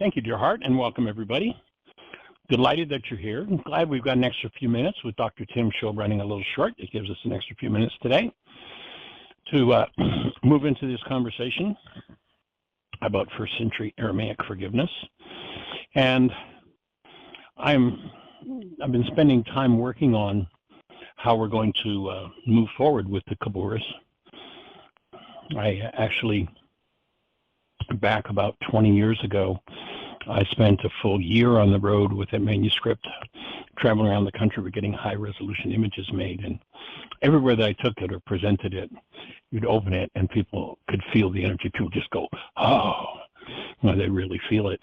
Thank you, dear heart, and welcome everybody. Delighted that you're here. I'm glad we've got an extra few minutes with Dr. Tim's show running a little short. It gives us an extra few minutes today to move into this conversation about first century Aramaic forgiveness. And I've been spending time working on how we're going to move forward with the Khabouris. I actually, back about 20 years ago, I spent a full year on the road with that manuscript, traveling around the country. We're getting high-resolution images made, and everywhere that I took it or presented it, you'd open it, and people could feel the energy. People just go, oh, well, they really feel it.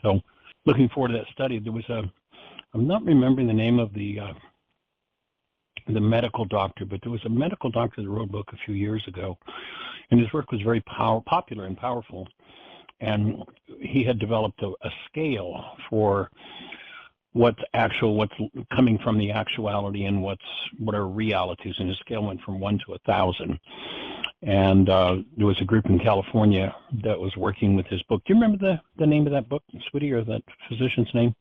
So looking forward to that study. There was I'm not remembering the name of the medical doctor, but there was a medical doctor that wrote a book a few years ago, and his work was very popular and powerful. And he had developed a scale for what's coming from the actuality and what are realities. And his scale went from 1 to 1,000. And there was a group in California that was working with his book. Do you remember the name of that book, sweetie, or that physician's name?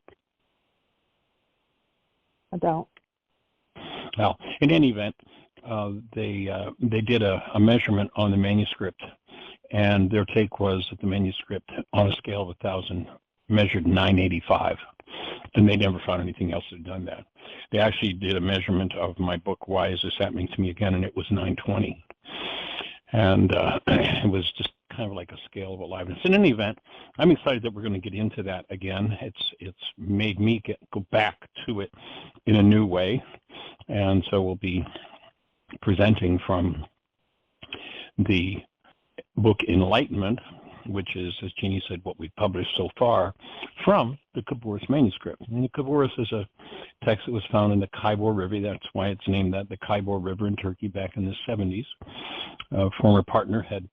I don't. Well, in any event, they did a measurement on the manuscript, and their take was that the manuscript, on a scale of 1,000, measured 985, and they never found anything else that had done that. They actually did a measurement of my book, Why Is This Happening to Me Again, and it was 920. And it was just kind of like a scale of aliveness. In any event, I'm excited that we're going to get into that again. It's made me go back to it in a new way, and so we'll be presenting from the book Enlightenment, which is, as Jeannie said, what we've published so far from the Khabouris Manuscript. And the Khabouris is a text that was found in the Khabouris River. That's why it's named that, the Khabouris River in Turkey back in the 70s. A former partner had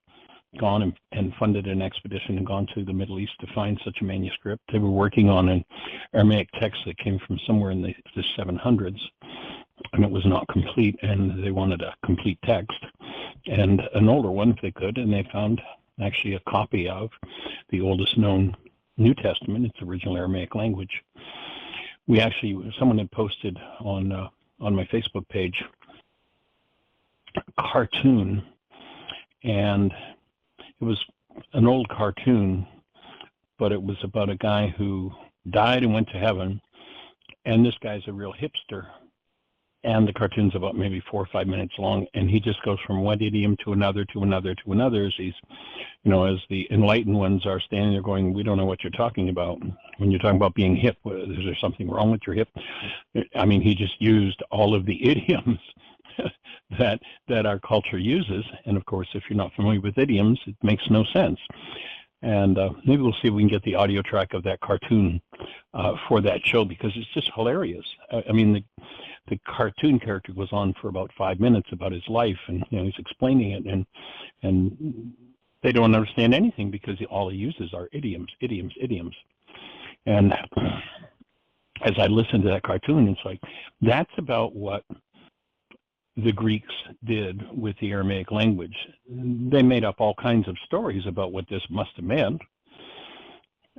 gone and funded an expedition and gone to the Middle East to find such a manuscript. They were working on an Aramaic text that came from somewhere in the 700s, and it was not complete, and they wanted a complete text and an older one if they could, and they found actually a copy of the oldest known New Testament, its original Aramaic language. Someone had posted on my Facebook page a cartoon, and it was an old cartoon, but it was about a guy who died and went to heaven, and this guy's a real hipster. And the cartoon's about maybe 4 or 5 minutes long, and he just goes from one idiom to another, to another, to another, as he's, as the enlightened ones are standing there going, we don't know what you're talking about. When you're talking about being hip, is there something wrong with your hip? I mean, he just used all of the idioms that our culture uses, and of course, if you're not familiar with idioms, it makes no sense. And maybe we'll see if we can get the audio track of that cartoon for that show, because it's just hilarious. I mean, the cartoon character goes on for about 5 minutes about his life, and he's explaining it, and they don't understand anything because all he uses are idioms. And as I listen to that cartoon, it's like, that's about what the Greeks did with the Aramaic language. They made up all kinds of stories about what this must have meant,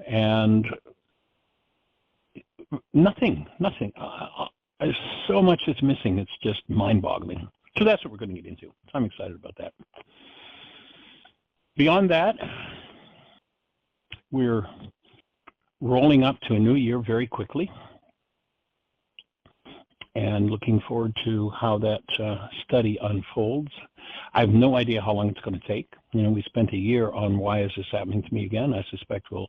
and nothing. There's so much that's missing, it's just mind-boggling. So that's what we're going to get into. So I'm excited about that. Beyond that, we're rolling up to a new year very quickly, and looking forward to how that study unfolds. I have no idea how long it's going to take. We spent a year on Why Is This Happening to Me Again. I suspect we'll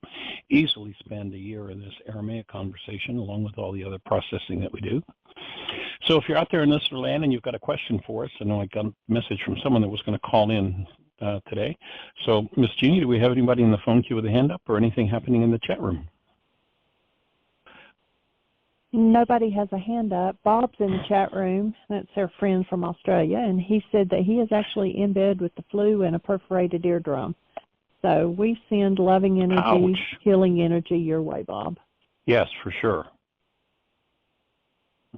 easily spend a year in this Aramaic conversation, along with all the other processing that we do. So if you're out there in listener land and you've got a question for us, I know I got a message from someone that was going to call in today. So, Miss Jeannie, do we have anybody in the phone queue with a hand up, or anything happening in the chat room? Nobody has a hand up. Bob's in the chat room. That's our friend from Australia, and he said that he is actually in bed with the flu and a perforated eardrum. So we send loving energy, Ouch. Healing energy your way, Bob. Yes, for sure.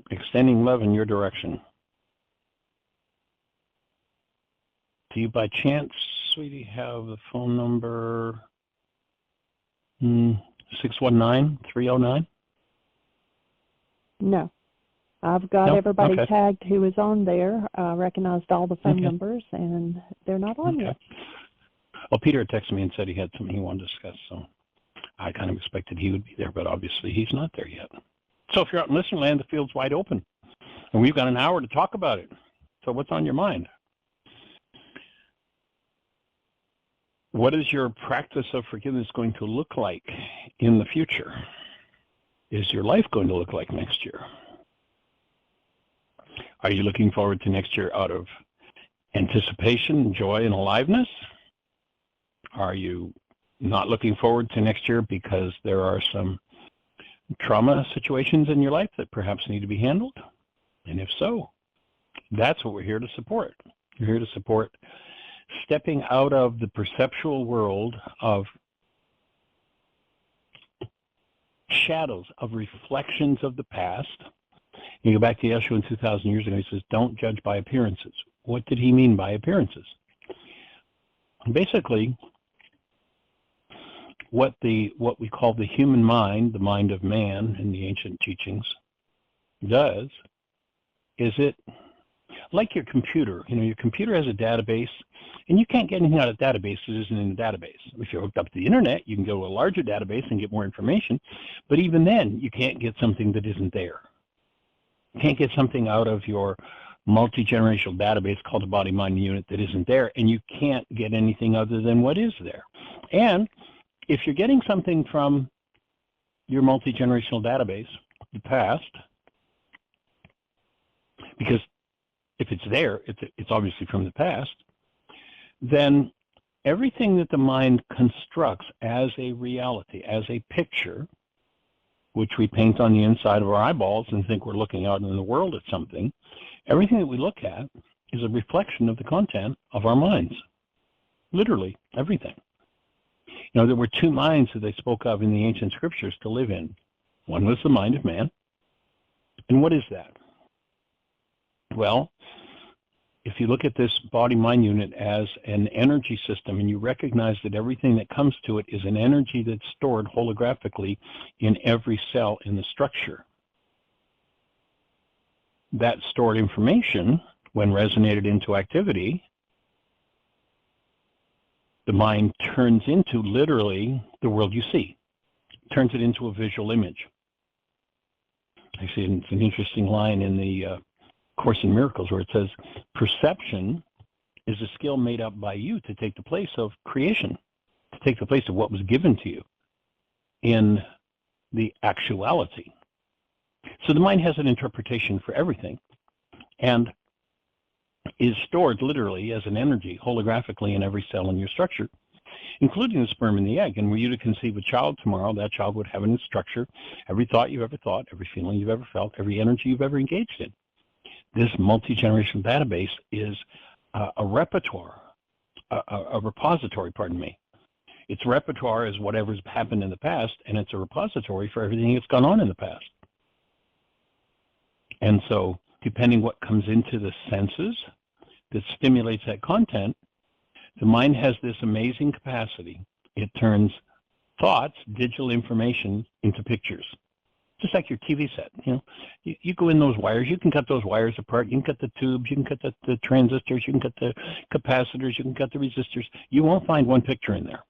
Extending love in your direction. Do you by chance, sweetie, have the phone number? 619-309? No. I've got No? everybody Okay. tagged who is on there, recognized all the phone numbers, and they're not on yet. Well, Peter had texted me and said he had something he wanted to discuss, so I kind of expected he would be there, but obviously he's not there yet. So if you're out in listener land, the field's wide open, and we've got an hour to talk about it. So what's on your mind? What is your practice of forgiveness going to look like in the future? Is your life going to look like next year? Are you looking forward to next year out of anticipation, joy, and aliveness? Are you not looking forward to next year because there are some trauma situations in your life that perhaps need to be handled? And if so, that's what we're here to support. We're here to support stepping out of the perceptual world of shadows, of reflections of the past. You go back to Yeshua 2,000 years ago, he says, don't judge by appearances. What did he mean by appearances? Basically, what we call the human mind, the mind of man in the ancient teachings, does is it, like your computer, your computer has a database, and you can't get anything out of the database that isn't in the database. If you're hooked up to the internet, you can go to a larger database and get more information, but even then, you can't get something that isn't there. You can't get something out of your multi-generational database called the body-mind unit that isn't there, and you can't get anything other than what is there. And if you're getting something from your multi-generational database, the past, because if it's there, it's obviously from the past, then everything that the mind constructs as a reality, as a picture, which we paint on the inside of our eyeballs and think we're looking out in the world at something, everything that we look at is a reflection of the content of our minds. Literally, everything. There were two minds that they spoke of in the ancient scriptures to live in. One was the mind of man. And what is that? Well, if you look at this body-mind unit as an energy system and you recognize that everything that comes to it is an energy that's stored holographically in every cell in the structure, that stored information, when resonated into activity, the mind turns into literally the world you see, turns it into a visual image. Actually, it's an interesting line in the Course in Miracles where it says, perception is a skill made up by you to take the place of creation, to take the place of what was given to you in the actuality. So the mind has an interpretation for everything and is stored literally as an energy holographically in every cell in your structure, including the sperm and the egg. And were you to conceive a child tomorrow, that child would have in its structure every thought you've ever thought, every feeling you've ever felt, every energy you've ever engaged in. This multi-generational database is a repertoire, a repository, pardon me. Its repertoire is whatever's happened in the past, and it's a repository for everything that's gone on in the past. And so, depending what comes into the senses that stimulates that content, the mind has this amazing capacity. It turns thoughts, digital information, into pictures. Just like your TV set, you go in those wires, you can cut those wires apart, you can cut the tubes, you can cut the transistors, you can cut the capacitors, you can cut the resistors. You won't find one picture in there.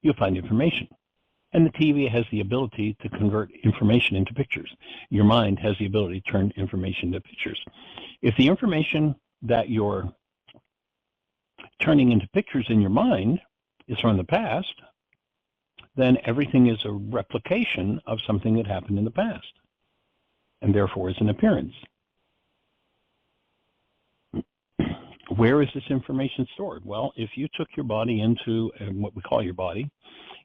You'll find information. And the TV has the ability to convert information into pictures. Your mind has the ability to turn information into pictures. If the information that you're turning into pictures in your mind is from the past, then everything is a replication of something that happened in the past, and therefore is an appearance. Where is this information stored? Well, if you took your body into what we call your body,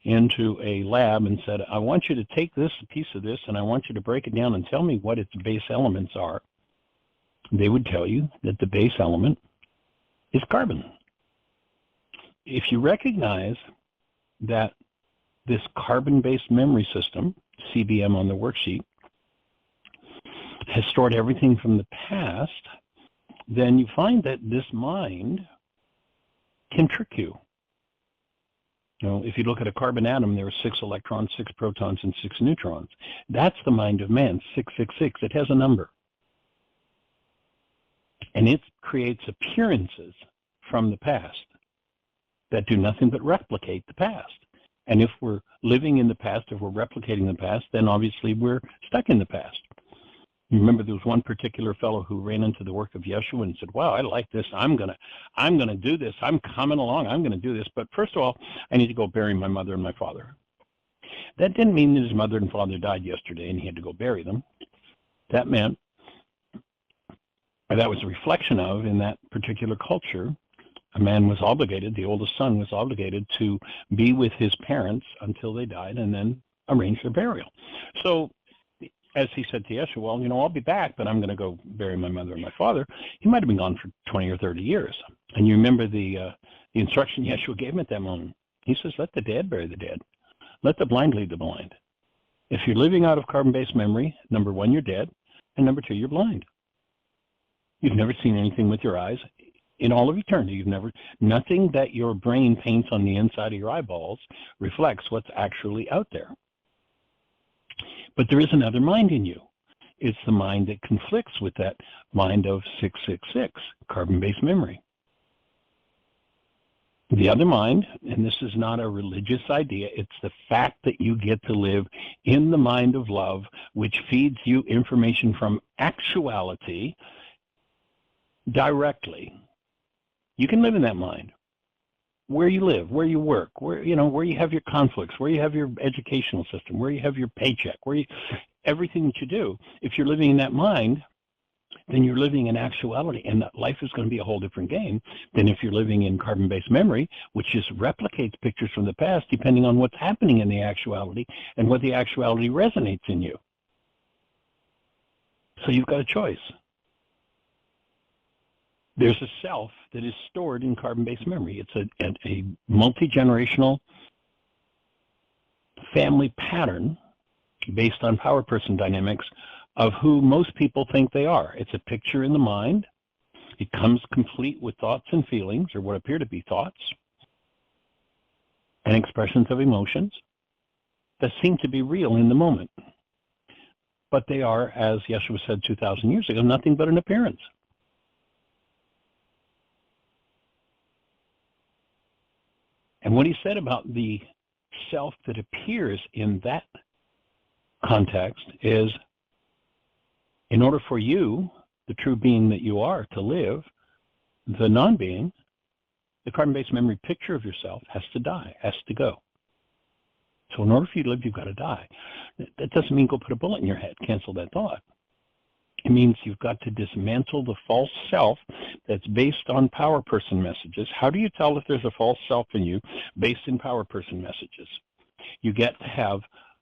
into a lab and said, I want you to take this piece of this and I want you to break it down and tell me what its base elements are, they would tell you that the base element is carbon. If you recognize that this carbon-based memory system, CBM on the worksheet, has stored everything from the past, then you find that this mind can trick you. if you look at a carbon atom, there are 6 electrons, 6 protons, and 6 neutrons. That's the mind of man, 666. It has a number. And it creates appearances from the past that do nothing but replicate the past. And if we're living in the past, if we're replicating the past, then obviously we're stuck in the past. You remember there was one particular fellow who ran into the work of Yeshua and said, wow, I like this. I'm gonna do this. I'm coming along. I'm gonna do this. But first of all, I need to go bury my mother and my father. That didn't mean that his mother and father died yesterday and he had to go bury them. That meant, or that was a reflection of, in that particular culture, a man was obligated, the oldest son was obligated to be with his parents until they died and then arrange their burial. So as he said to Yeshua, well, I'll be back, but I'm going to go bury my mother and my father. He might have been gone for 20 or 30 years. And you remember the instruction Yeshua gave him at that moment. He says, let the dead bury the dead. Let the blind lead the blind. If you're living out of carbon-based memory, number one, you're dead, and number two, you're blind. You've never seen anything with your eyes in all of eternity. Nothing that your brain paints on the inside of your eyeballs reflects what's actually out there. But there is another mind in you. It's the mind that conflicts with that mind of 666, carbon-based memory. The other mind, and this is not a religious idea, it's the fact that you get to live in the mind of love, which feeds you information from actuality directly. You can live in that mind. Where you live, where you work, where you have your conflicts, where you have your educational system, where you have your paycheck, everything that you do. If you're living in that mind, then you're living in actuality, and that life is going to be a whole different game than if you're living in carbon-based memory, which just replicates pictures from the past depending on what's happening in the actuality and what the actuality resonates in you. So you've got a choice. There's a self that is stored in carbon-based memory. It's a multi-generational family pattern based on power person dynamics of who most people think they are. It's a picture in the mind. It comes complete with thoughts and feelings, or what appear to be thoughts, and expressions of emotions that seem to be real in the moment. But they are, as Yeshua said 2,000 years ago, nothing but an appearance. And what he said about the self that appears in that context is, in order for you, the true being that you are, to live, the non-being, the carbon-based memory picture of yourself has to die, has to go. So in order for you to live, you've got to die. That doesn't mean go put a bullet in your head, cancel that thought. It means you've got to dismantle the false self that's based on power person messages. How do you tell if there's a false self in you based in power person messages? You get to have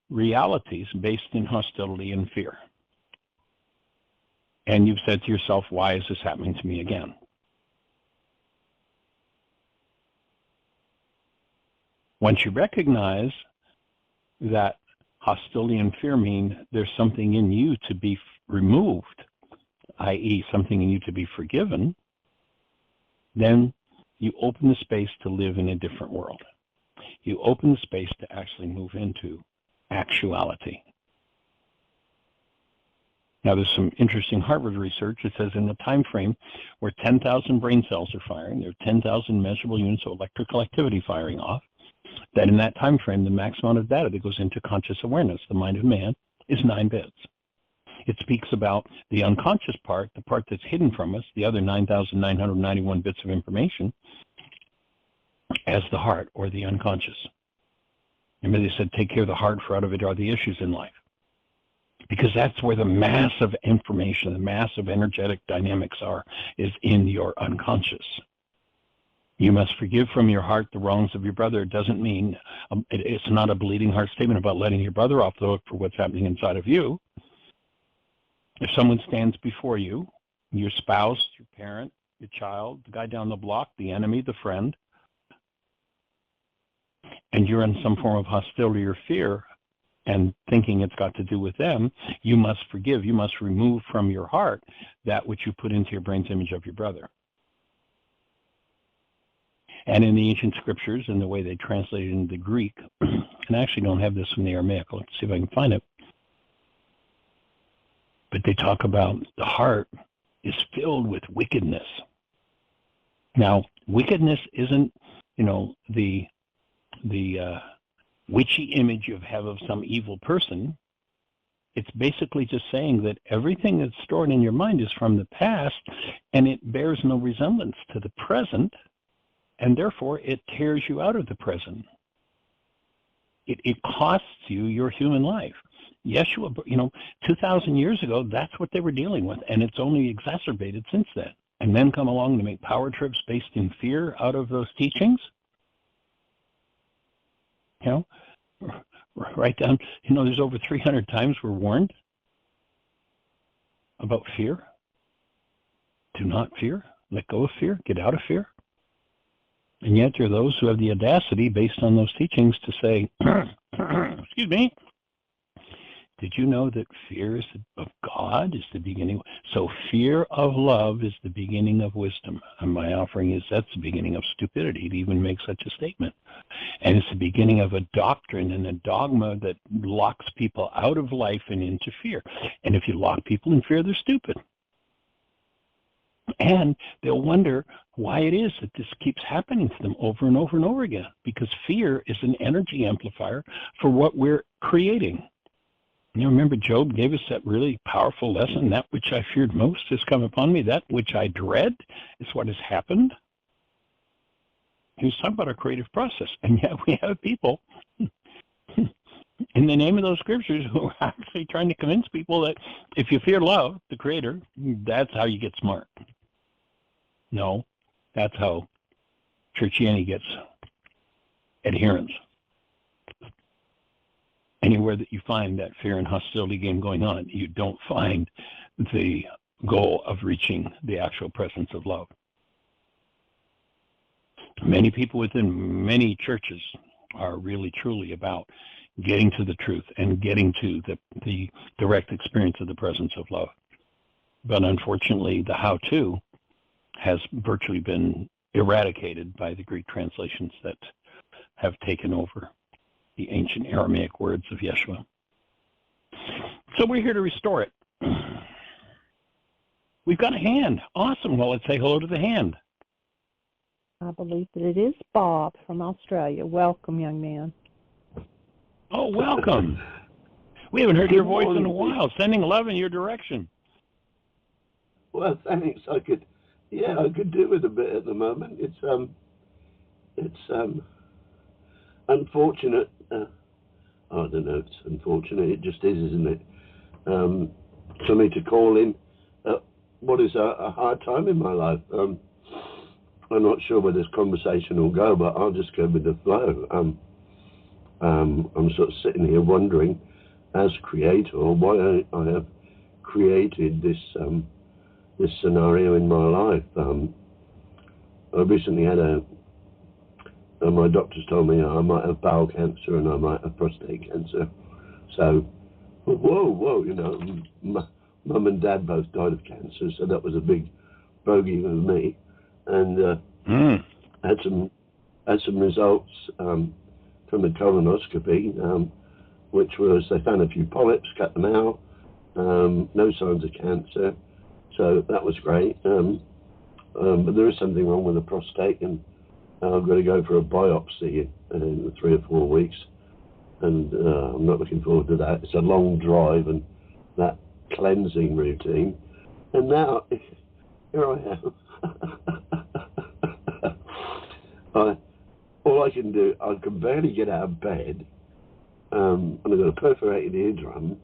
realities based in hostility and fear. And you've said to yourself, why is this happening to me again? Once you recognize that hostility and fear mean there's something in you to be removed, i.e. something in you to be forgiven, then you open the space to live in a different world. You open the space to actually move into actuality. Now, there's some interesting Harvard research. It says in the time frame where 10,000 brain cells are firing, there are 10,000 measurable units of electrical activity firing off, that in that time frame, the maximum amount of data that goes into conscious awareness, the mind of man, is 9 bits. It speaks about the unconscious part, the part that's hidden from us, the other 9,991 bits of information, as the heart or the unconscious. Remember they said, take care of the heart, for out of it are the issues in life. Because that's where the mass of information, the mass of energetic dynamics are, is in your unconscious. You must forgive from your heart the wrongs of your brother. It doesn't mean, it's not a bleeding heart statement about letting your brother off the hook for what's happening inside of you. If someone stands before you, your spouse, your parent, your child, the guy down the block, the enemy, the friend, and you're in some form of hostility or fear and thinking it's got to do with them, you must forgive. You must remove from your heart that which you put into your brain's image of your brother. And in the ancient scriptures and the way they translated into the Greek, and I actually don't have this in the Aramaic, let's see if I can find it, but they talk about the heart is filled with wickedness. Now, wickedness isn't, the witchy image you have of some evil person. It's basically just saying that everything that's stored in your mind is from the past, and it bears no resemblance to the present, and therefore it tears you out of the present. It costs you your human life. Yeshua, 2,000 years ago, that's what they were dealing with, and it's only exacerbated since then. And men come along to make power trips based in fear out of those teachings. Right down, there's over 300 times we're warned about fear. Do not fear. Let go of fear. Get out of fear. And yet there are those who have the audacity, based on those teachings, to say, excuse me, did you know that fear of God is the beginning? So fear of love is the beginning of wisdom. And my offering is that's the beginning of stupidity to even make such a statement. And it's the beginning of a doctrine and a dogma that locks people out of life and into fear. And if you lock people in fear, they're stupid. And they'll wonder why it is that this keeps happening to them over and over and over again. Because fear is an energy amplifier for what we're creating. Remember Job gave us that really powerful lesson, that which I feared most has come upon me, that which I dread is what has happened. He was talking about our creative process, and yet we have people in the name of those scriptures who are actually trying to convince people that if you fear love, the Creator, that's how you get smart. No, that's how Churchianity gets adherents. Anywhere that you find that fear and hostility game going on, you don't find the goal of reaching the actual presence of love. Many people within many churches are really truly about getting to the truth and getting to the direct experience of the presence of love. But unfortunately, the how-to has virtually been eradicated by the Greek translations that have taken over the ancient Aramaic words of Yeshua. So we're here to restore it. We've got a hand. Awesome. Well, let's say hello to the hand. I believe that it is Bob from Australia. Welcome, young man. Oh, welcome. We haven't heard your voice in a while. Sending love in your direction. Well, thanks. I could do with a bit at the moment. It's unfortunate. I don't know. It's unfortunate. It just is, isn't it? For me to call in what is a hard time in my life. I'm not sure where this conversation will go, but I'll just go with the flow. I'm sort of sitting here wondering, as creator, why I have created this scenario in my life. I recently had my doctors told me I might have bowel cancer and I might have prostate cancer. So, whoa, Mum and Dad both died of cancer, so that was a big bogey for me. And had some results from the colonoscopy, which was they found a few polyps, cut them out, no signs of cancer, so that was great. But there is something wrong with the prostate, and I've got to go for a biopsy in 3 or 4 weeks, and I'm not looking forward to that. It's a long drive and that cleansing routine, and now here I am. All I can do, I can barely get out of bed, and I've got a perforated eardrum,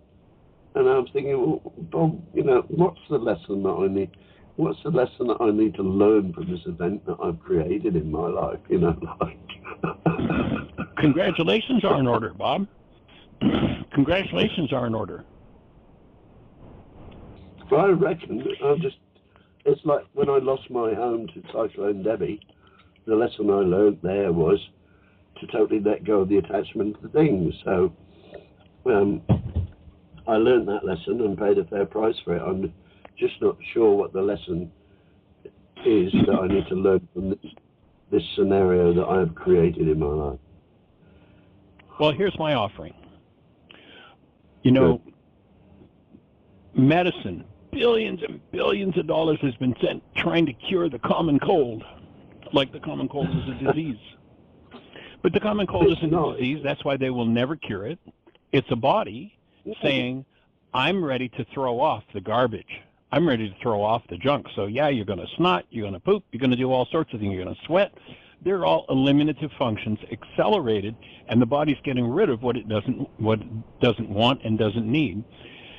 and I'm thinking, well, Bob, what's the lesson that I need? What's the lesson that I need to learn from this event that I've created in my life? Congratulations are in order, Bob. Congratulations are in order. I reckon it's like when I lost my home to Cyclone Debbie, the lesson I learned there was to totally let go of the attachment to things. So I learned that lesson and paid a fair price for it. I'm just not sure what the lesson is that I need to learn from this this scenario that I have created in my life. Well, here's my offering. You know, medicine, billions and billions of dollars has been spent trying to cure the common cold, like the common cold is a disease. But the common cold isn't a disease. That's why they will never cure it. It's a body saying, I'm ready to throw off the garbage. I'm ready to throw off the junk. So yeah, you're going to snot, you're going to poop, you're going to do all sorts of things, you're going to sweat. They're all eliminative functions accelerated, and the body's getting rid of what it doesn't want and doesn't need.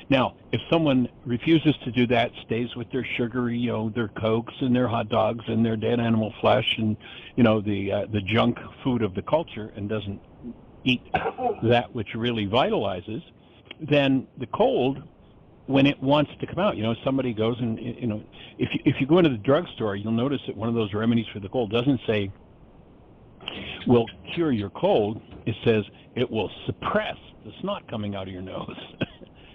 Now, if someone refuses to do that, stays with their sugary, you know, their Cokes and their hot dogs and their dead animal flesh and, you know, the junk food of the culture, and doesn't eat that which really vitalizes, then the cold, when it wants to come out, you know, somebody goes and, you know, if you go into the drugstore, you'll notice that one of those remedies for the cold doesn't say will cure your cold. It says it will suppress the snot coming out of your nose.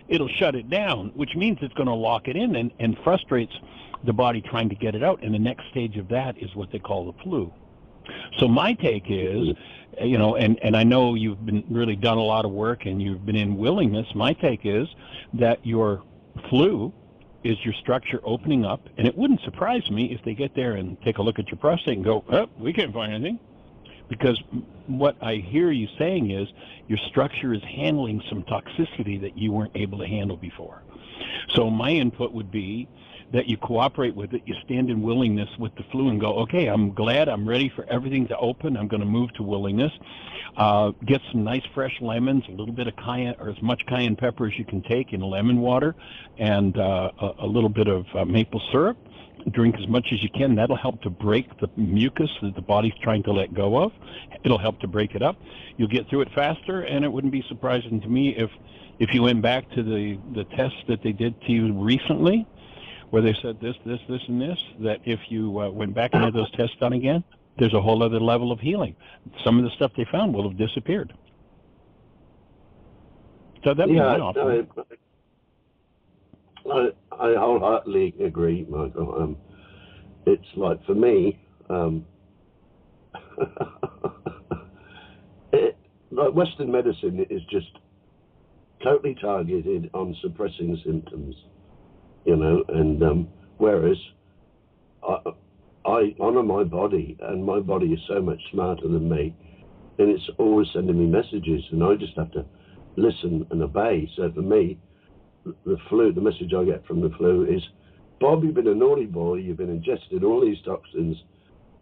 It'll shut it down, which means it's going to lock it in and frustrates the body trying to get it out. And the next stage of that is what they call the flu. So my take is, you know, and I know you've been really done a lot of work and you've been in willingness. My take is that your flu is your structure opening up, and it wouldn't surprise me if they get there and take a look at your prostate and go, oh, we can't find anything. Because what I hear you saying is your structure is handling some toxicity that you weren't able to handle before. So my input would be that you cooperate with it, you stand in willingness with the flu and go, okay, I'm glad, I'm ready for everything to open, I'm going to move to willingness. Get some nice fresh lemons, a little bit of cayenne, or as much cayenne pepper as you can take in lemon water, and a little bit of maple syrup. Drink as much as you can. That'll help to break the mucus that the body's trying to let go of. It'll help to break it up. You'll get through it faster, and it wouldn't be surprising to me if you went back to the tests that they did to you recently, where they said this, and this, that if you went back and had those tests done again, there's a whole other level of healing. Some of the stuff they found will have disappeared. So that'd be my offering. I wholeheartedly agree, Michael. It's like, for me, like Western medicine is just totally targeted on suppressing symptoms, you know, and whereas I honor my body, and my body is so much smarter than me, and it's always sending me messages, and I just have to listen and obey. So for me, the message I get from the flu is, Bob, you've been a naughty boy, you've been ingested all these toxins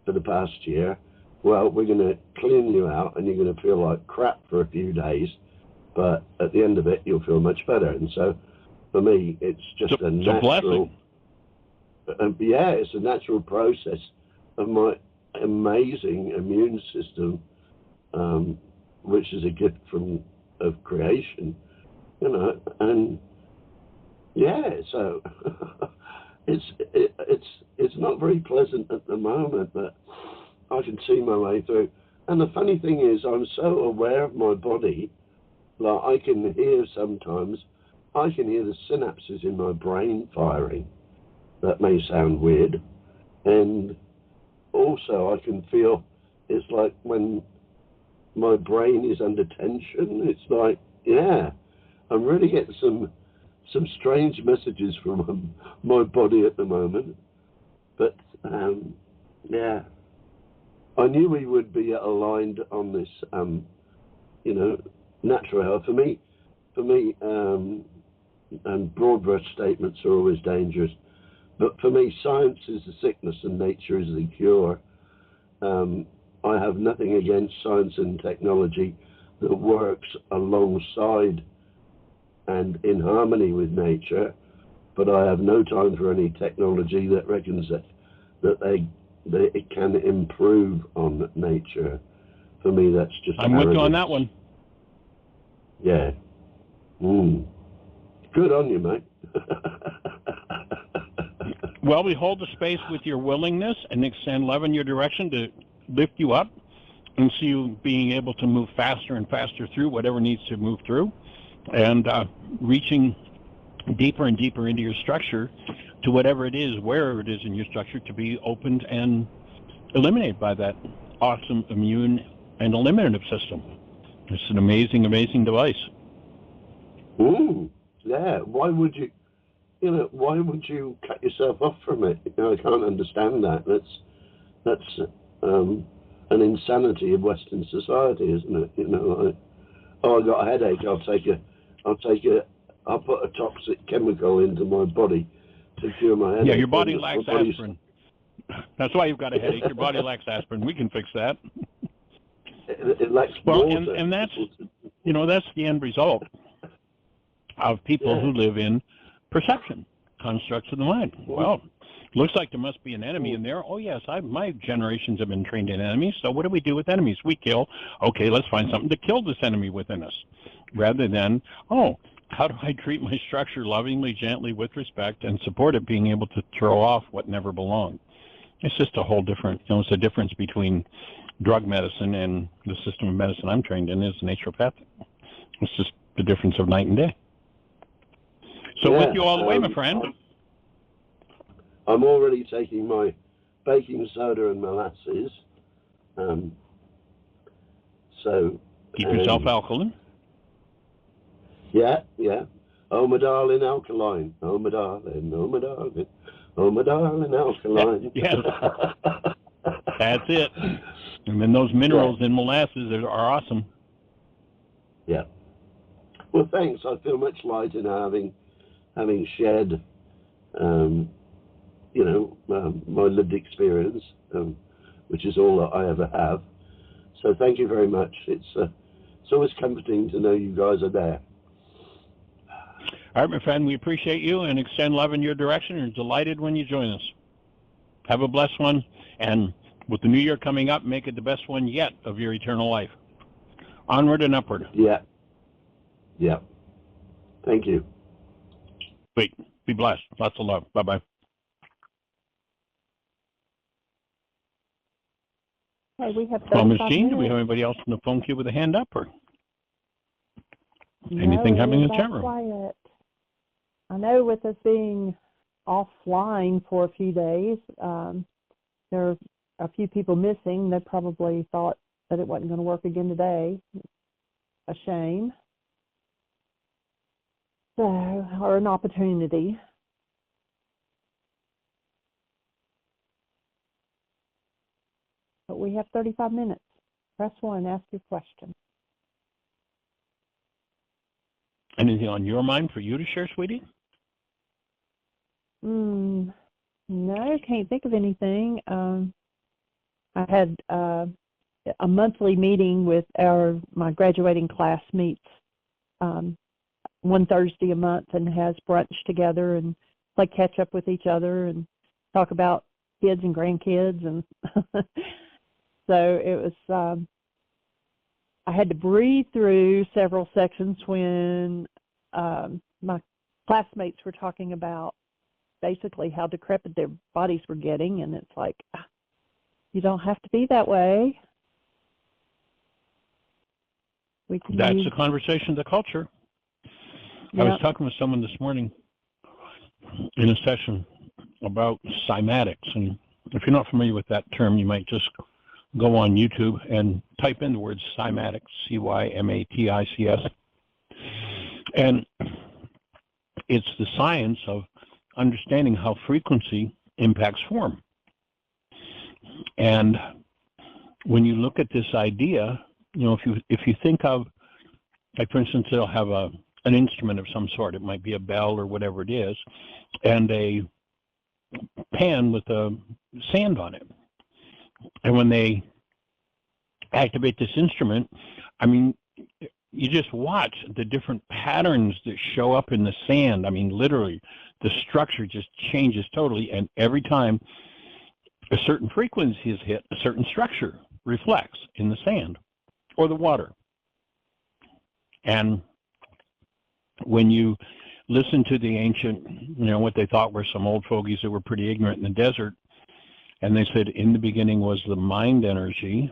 for the past year. Well, we're going to clean you out, and you're going to feel like crap for a few days, but at the end of it, you'll feel much better. And so for me, it's just a natural, it's a natural process of my amazing immune system, which is a gift of creation, you know, and yeah, so it's not very pleasant at the moment, but I can see my way through. And the funny thing is, I'm so aware of my body, like I can hear sometimes, I can hear the synapses in my brain firing. That may sound weird. And also I can feel, it's like when my brain is under tension, it's like, yeah, I'm really getting some strange messages from my body at the moment. But yeah, I knew we would be aligned on this, you know, natural health. For me, and broad brush statements are always dangerous, but for me, science is the sickness and nature is the cure. I have nothing against science and technology that works alongside and in harmony with nature, but I have no time for any technology that reckons that it can improve on nature. For me, that's just I'm with you on that one. Yeah. Good on you, mate. Well, we hold the space with your willingness and extend love in your direction to lift you up and see you being able to move faster and faster through whatever needs to move through, and reaching deeper and deeper into your structure to whatever it is, wherever it is in your structure, to be opened and eliminated by that awesome immune and eliminative system. It's an amazing, amazing device. Yeah. Why would you? Why would you cut yourself off from it? I can't understand that. That's an insanity of Western society, isn't it? Like, oh, I got a headache. I'll put a toxic chemical into my body to cure my headache. Yeah, your body lacks aspirin. That's why you've got a headache. Your body lacks aspirin. We can fix that. It lacks water. And that's that's the end result of people who live in perception, constructs of the mind. Well, looks like there must be an enemy in there. Oh yes, my generations have been trained in enemies. So what do we do with enemies? We kill. Okay, let's find something to kill this enemy within us, rather than how do I treat my structure lovingly, gently, with respect, and support it being able to throw off what never belonged. It's just a whole different, it's a difference between drug medicine and the system of medicine I'm trained in is naturopathic. It's just the difference of night and day. So with you all the way, my friend. I'm already taking my baking soda and molasses. Keep yourself alkaline. Yeah. Oh, my darling, alkaline. Oh, my darling, oh, my darling. Oh, my darling, alkaline. Yes. That's it. And then those minerals in molasses are awesome. Yeah. Well, thanks. I feel much lighter now having shared, my lived experience, which is all that I ever have. So thank you very much. It's always comforting to know you guys are there. All right, my friend, we appreciate you and extend love in your direction and delighted when you join us. Have a blessed one, and with the new year coming up, make it the best one yet of your eternal life. Onward and upward. Yeah. Thank you. Wait, be blessed. Lots of love. Bye-bye. Hey, we have 35 Well, Ms. Jean, minutes. do we have anybody else in the phone queue with a hand up, or No, anything happening in the it's chat room? Quiet. I know with us being offline for a few days, there are a few people missing. They probably thought that it wasn't going to work again today. A shame. So, or an opportunity. But we have 35 minutes. Press 1, ask your question. Anything on your mind for you to share, sweetie? No, can't think of anything. I had a monthly meeting with my graduating class meets one Thursday a month and has brunch together and play catch up with each other and talk about kids and grandkids, and so it was. I had to breathe through several sections when my classmates were talking about basically how decrepit their bodies were getting, and it's like, you don't have to be that way. That's the conversation of the culture. Yep. I was talking with someone this morning in a session about cymatics, and if you're not familiar with that term, you might just go on YouTube and type in the word cymatics, C-Y-M-A-T-I-C-S, and it's the science of understanding how frequency impacts form. And when you look at this idea, if you think of, like, for instance, they'll have an instrument of some sort. It might be a bell or whatever it is, and a pan with a sand on it. And when they activate this instrument, I mean, you just watch the different patterns that show up in the sand. I mean, literally, the structure just changes totally, and every time a certain frequency is hit, a certain structure reflects in the sand or the water. And when you listen to the ancient, what they thought were some old fogies that were pretty ignorant in the desert, and they said in the beginning was the mind energy,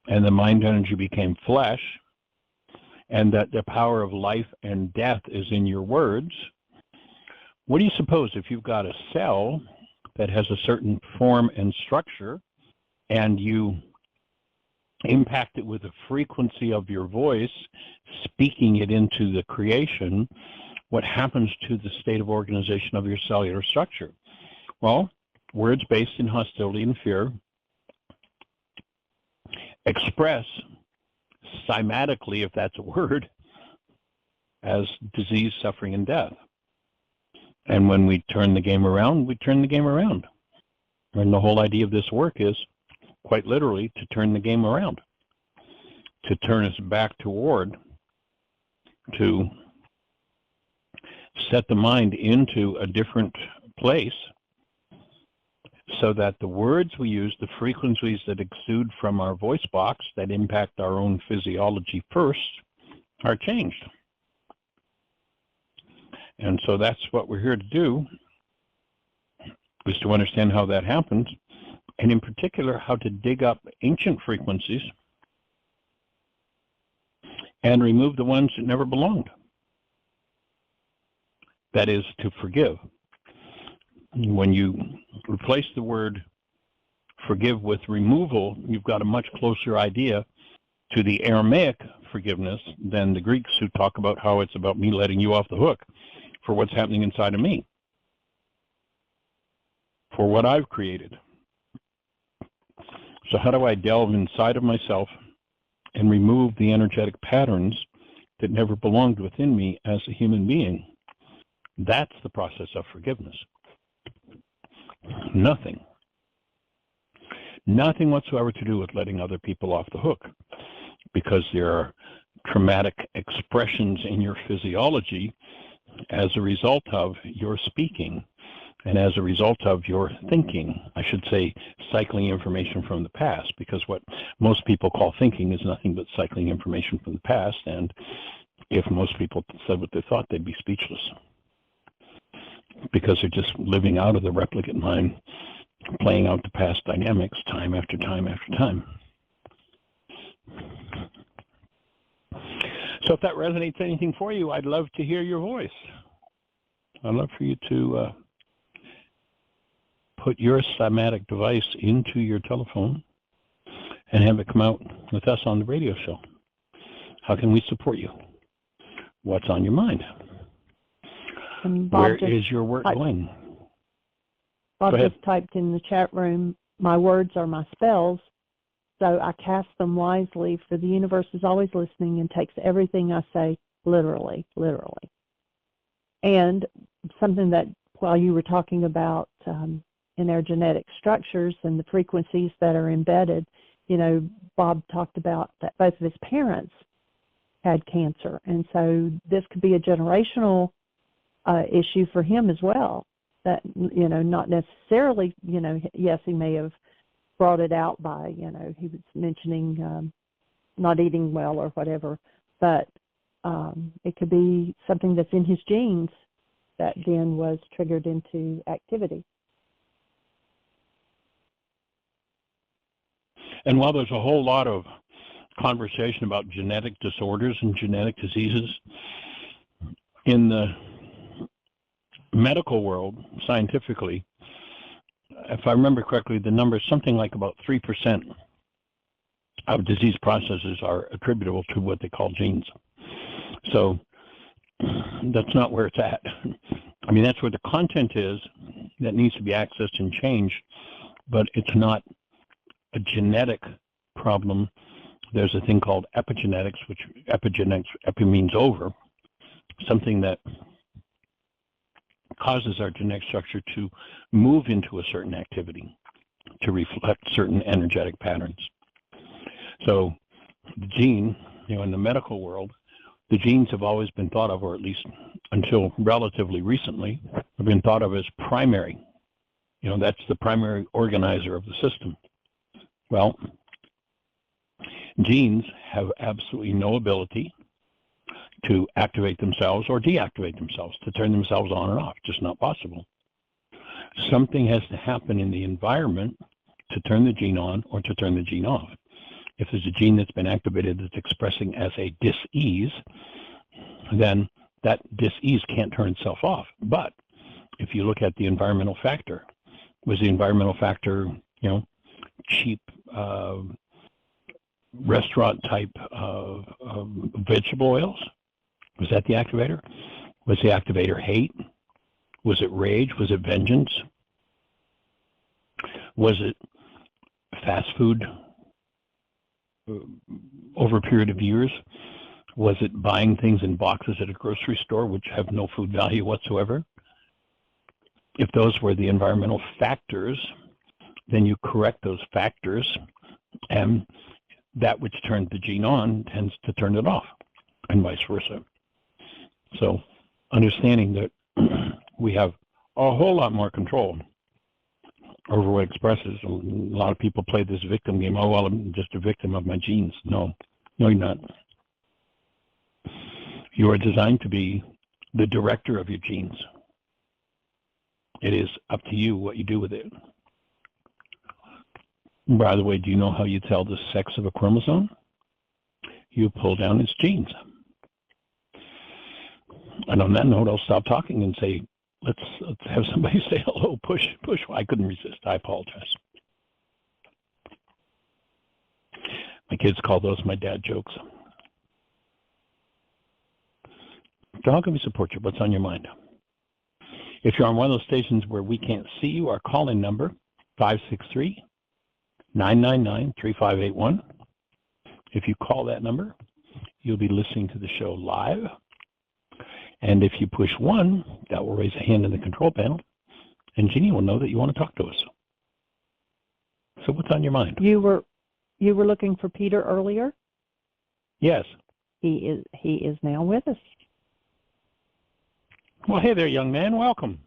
and the mind energy became flesh, and that the power of life and death is in your words. What do you suppose if you've got a cell that has a certain form and structure, and you impact it with the frequency of your voice, speaking it into the creation, what happens to the state of organization of your cellular structure? Well, words based in hostility and fear express cymatically, if that's a word, as disease, suffering, and death. And when we turn the game around, we turn the game around. And the whole idea of this work is, quite literally, to turn the game around, to turn us back toward, to set the mind into a different place so that the words we use, the frequencies that exude from our voice box that impact our own physiology first, are changed. And so that's what we're here to do, is to understand how that happens, and in particular, how to dig up ancient frequencies and remove the ones that never belonged. That is, to forgive. When you replace the word forgive with removal, you've got a much closer idea to the Aramaic forgiveness than the Greeks, who talk about how it's about me letting you off the hook for what's happening inside of me, for what I've created. So how do I delve inside of myself and remove the energetic patterns that never belonged within me as a human being? That's the process of forgiveness. Nothing whatsoever to do with letting other people off the hook, because there are traumatic expressions in your physiology as a result of your speaking and as a result of your thinking. I should say cycling information from the past, because what most people call thinking is nothing but cycling information from the past, and if most people said what they thought, they'd be speechless, because they're just living out of the replicate mind, playing out the past dynamics time after time after time. So if that resonates anything for you, I'd love to hear your voice. I'd love for you to put your cymatic device into your telephone and have it come out with us on the radio show. How can we support you? What's on your mind? Where is your work going? Bob just typed in the chat room, my words are my spells, so I cast them wisely, for the universe is always listening and takes everything I say literally, literally. And something that, while you were talking about in our genetic structures and the frequencies that are embedded, you know, Bob talked about that both of his parents had cancer, and so this could be a generational issue for him as well. That, you know, not necessarily, you know, yes, he may have brought it out by, you know, he was mentioning not eating well or whatever, but it could be something that's in his genes that then was triggered into activity. And while there's a whole lot of conversation about genetic disorders and genetic diseases, in the medical world, scientifically, if I remember correctly, the number is something like about 3% of disease processes are attributable to what they call genes. So that's not where it's at. I mean, that's where the content is that needs to be accessed and changed, but it's not a genetic problem. There's a thing called epigenetics, which epi means over, something that causes our genetic structure to move into a certain activity, to reflect certain energetic patterns. So the gene, you know, in the medical world, the genes have always been thought of, or at least until relatively recently, have been thought of as primary. You know, that's the primary organizer of the system. Well, genes have absolutely no ability to activate themselves or deactivate themselves, to turn themselves on and off. Just not possible. Something has to happen in the environment to turn the gene on or to turn the gene off. If there's a gene that's been activated that's expressing as a dis-ease, then that dis-ease can't turn itself off. But if you look at the environmental factor, was the environmental factor, you know, cheap restaurant type vegetable oils? Was that the activator? Was the activator hate? Was it rage? Was it vengeance? Was it fast food over a period of years? Was it buying things in boxes at a grocery store which have no food value whatsoever? If those were the environmental factors, then you correct those factors, and that which turns the gene on tends to turn it off, and vice versa. So understanding that we have a whole lot more control over what expresses. A lot of people play this victim game. Oh, well, I'm just a victim of my genes. No, you're not. You are designed to be the director of your genes. It is up to you what you do with it. By the way, do you know how you tell the sex of a chromosome? You pull down its genes. And on that note, I'll stop talking and say, let's have somebody say hello. Push. I couldn't resist. I apologize. My kids call those my dad jokes. So how can we support you? What's on your mind? If you're on one of those stations where we can't see you, our call-in number, 563-999-3581. If you call that number, you'll be listening to the show live. And if you push 1, that will raise a hand in the control panel, and Jeannie will know that you want to talk to us. So what's on your mind? You were looking for Peter earlier? Yes. He is now with us. Well, hey there, young man. Welcome.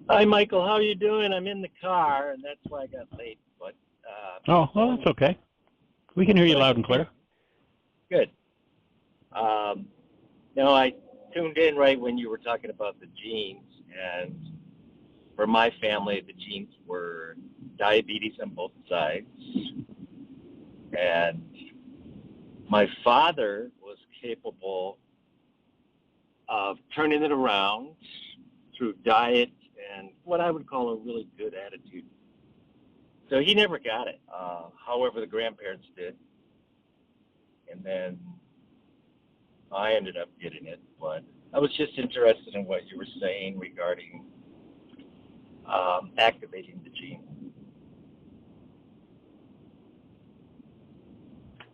Hi, Michael. How are you doing? I'm in the car, and that's why I got late. But oh, well, that's okay. We can hear you loud and clear. Good. No, I tuned in right when you were talking about the genes, and for my family, the genes were diabetes on both sides, and my father was capable of turning it around through diet and what I would call a really good attitude. So he never got it. However, the grandparents did. And then I ended up getting it. But I was just interested in what you were saying regarding activating the gene.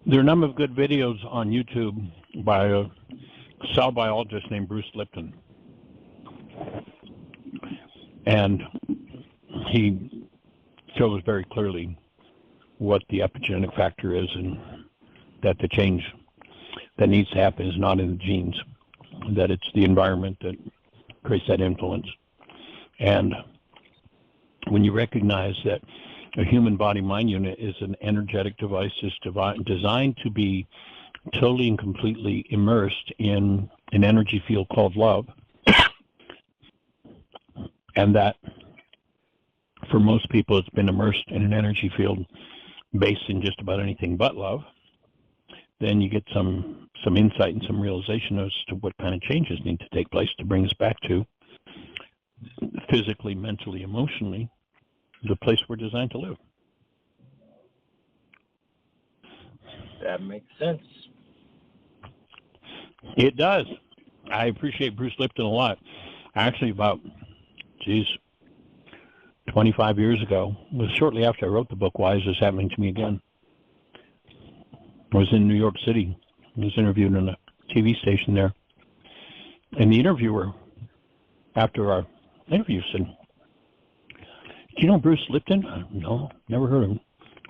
There are a number of good videos on YouTube by a cell biologist named Bruce Lipton. And he shows very clearly what the epigenetic factor is, and that the change that needs to happen is not in the genes, that it's the environment that creates that influence. And when you recognize that a human body-mind unit is an energetic device that's designed to be totally and completely immersed in an energy field called love, and that for most people it's been immersed in an energy field based in just about anything but love, then you get some insight and some realization as to what kind of changes need to take place to bring us back to physically, mentally, emotionally, the place we're designed to live. That makes sense. It does. I appreciate Bruce Lipton a lot. Actually, about 25 years ago, it was shortly after I wrote the book, Why Is This Happening to Me Again? I was in New York City. I was interviewed on a TV station there. And the interviewer, after our interview, said, "Do you know Bruce Lipton?" "No, never heard of him."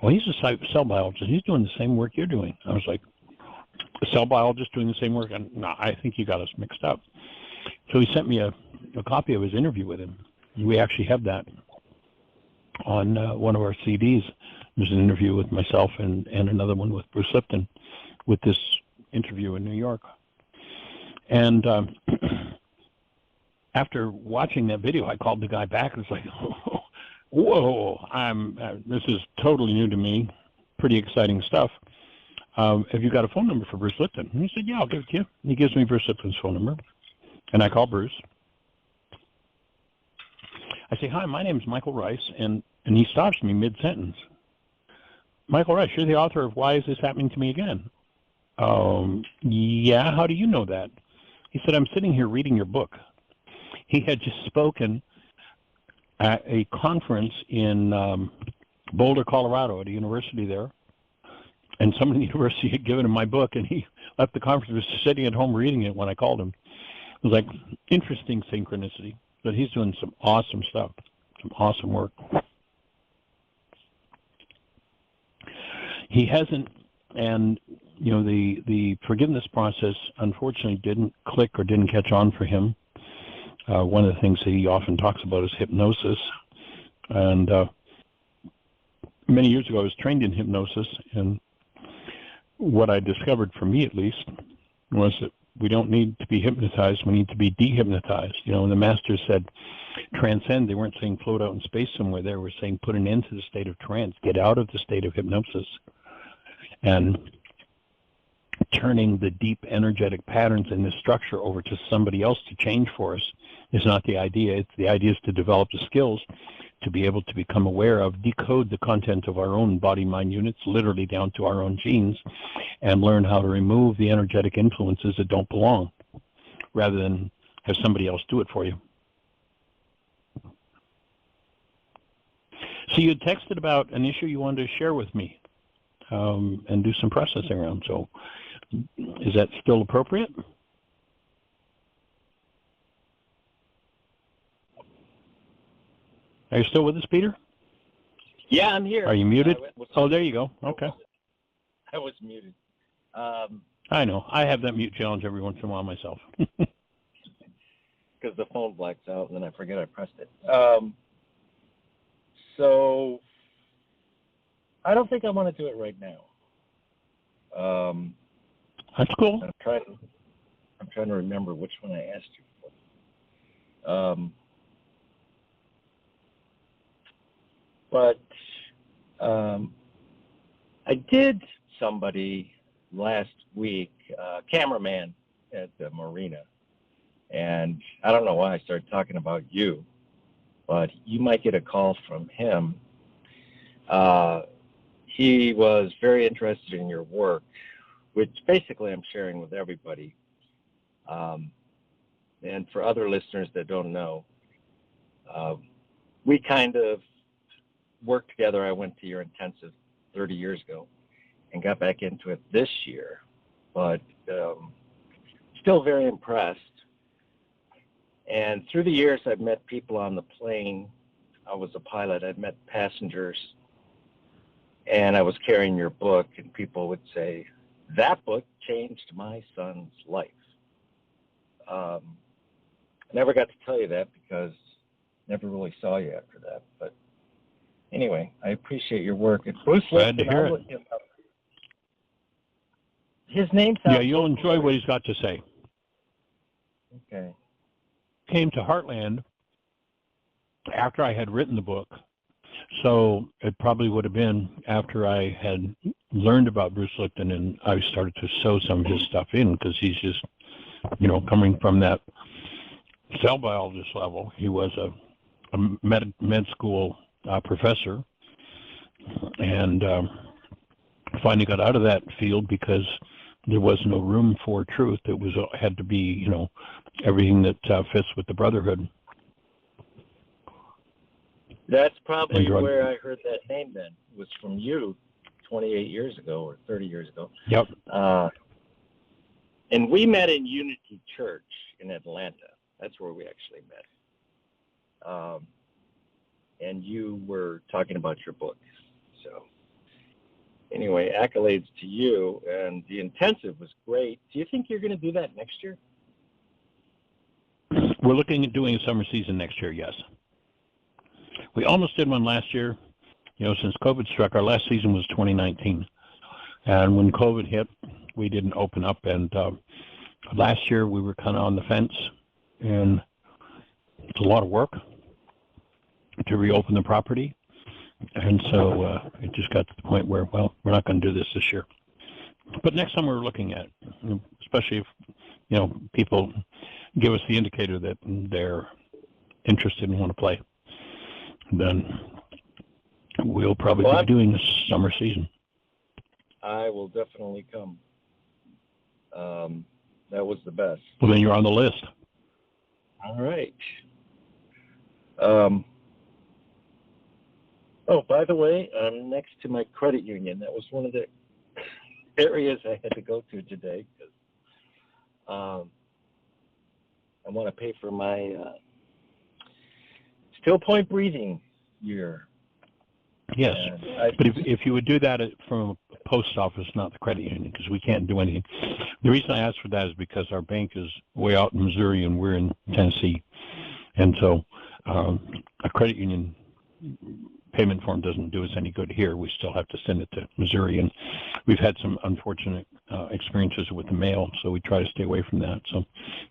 "Well, he's a cell biologist. He's doing the same work you're doing." I was like, "A cell biologist doing the same work?" And no, I think you got us mixed up. So he sent me a copy of his interview with him. We actually have that on one of our CDs. There's an interview with myself and another one with Bruce Lipton with this interview in New York. And after watching that video, I called the guy back and was like, "Oh, whoa, this is totally new to me, pretty exciting stuff. Have you got a phone number for Bruce Lipton?" And he said, "Yeah, I'll give it to you." And he gives me Bruce Lipton's phone number. And I call Bruce. I say, "Hi, my name is Michael Ryce, and And he stops me mid-sentence. Michael Ryce, you're the author of Why Is This Happening to Me Again? Yeah, how do you know that? He said, I'm sitting here reading your book. He had just spoken at a conference in Boulder, Colorado, at a university there. And someone in the university had given him my book, and he left the conference, was sitting at home reading it when I called him. It was like interesting synchronicity. But he's doing some awesome stuff, some awesome work. He hasn't, and you know, the forgiveness process unfortunately didn't click or didn't catch on for him. One of the things that he often talks about is hypnosis. And many years ago I was trained in hypnosis, and what I discovered, for me at least, was that we don't need to be hypnotized, we need to be dehypnotized. You know, when the masters said transcend, they weren't saying float out in space somewhere. They were saying put an end to the state of trance, get out of the state of hypnosis. And turning the deep energetic patterns in this structure over to somebody else to change for us is not the idea. The idea is to develop the skills to be able to become aware of, decode the content of our own body-mind units, literally down to our own genes, and learn how to remove the energetic influences that don't belong, rather than have somebody else do it for you. So you had texted about an issue you wanted to share with me and do some processing around. So is that still appropriate? Are you still with us, Peter? Yeah, I'm here. Are you muted? Oh, there you go. Okay. I was muted. I know. I have that mute challenge every once in a while myself. Because the phone blacks out, and then I forget I pressed it. So I don't think I want to do it right now. That's cool. I'm trying to remember which one I asked you for. But I did somebody last week, cameraman at the marina, and I don't know why I started talking about you, but you might get a call from him. He was very interested in your work, which basically I'm sharing with everybody. And for other listeners that don't know, we kind of worked together. I went to your intensive 30 years ago and got back into it this year, but still very impressed. And through the years, I've met people on the plane. I was a pilot. I've met passengers, and I was carrying your book, and people would say, that book changed my son's life. I never got to tell you that because I never really saw you after that. But anyway, I appreciate your work. It's Bruce Glad to hear it. His name sounds... Yeah, you'll enjoy what he's got to say. Okay. Came to Heartland after I had written the book. So it probably would have been after I had learned about Bruce Lipton and I started to sew some of his stuff in, because he's just, you know, coming from that cell biologist level. He was a med school professor, and finally got out of that field because there was no room for truth. It was had to be, you know, everything that fits with the brotherhood. That's probably where I heard that name then. It was from you 28 years ago or 30 years ago. Yep. And we met in Unity Church in Atlanta. That's where we actually met. And you were talking about your book. So anyway, accolades to you. And the intensive was great. Do you think you're going to do that next year? We're looking at doing a summer season next year, yes. We almost did one last year. You know, since COVID struck, our last season was 2019. And when COVID hit, we didn't open up. And last year we were kind of on the fence. And it's a lot of work to reopen the property. And so it just got to the point where, well, we're not going to do this year. But next time we're looking at, especially if, you know, people give us the indicator that they're interested and want to play, then We'll probably be doing this summer season. I will definitely come. That was the best. Well, then you're on the list. All right. Oh, by the way, I'm next to my credit union. That was one of the areas I had to go to today because I want to pay for my still point breathing year. Yes, but if you would do that from a post office, not the credit union, because we can't do anything. The reason I asked for that is because our bank is way out in Missouri and we're in Tennessee, and so a credit union payment form doesn't do us any good here. We still have to send it to Missouri, and we've had some unfortunate experiences with the mail, so we try to stay away from that. So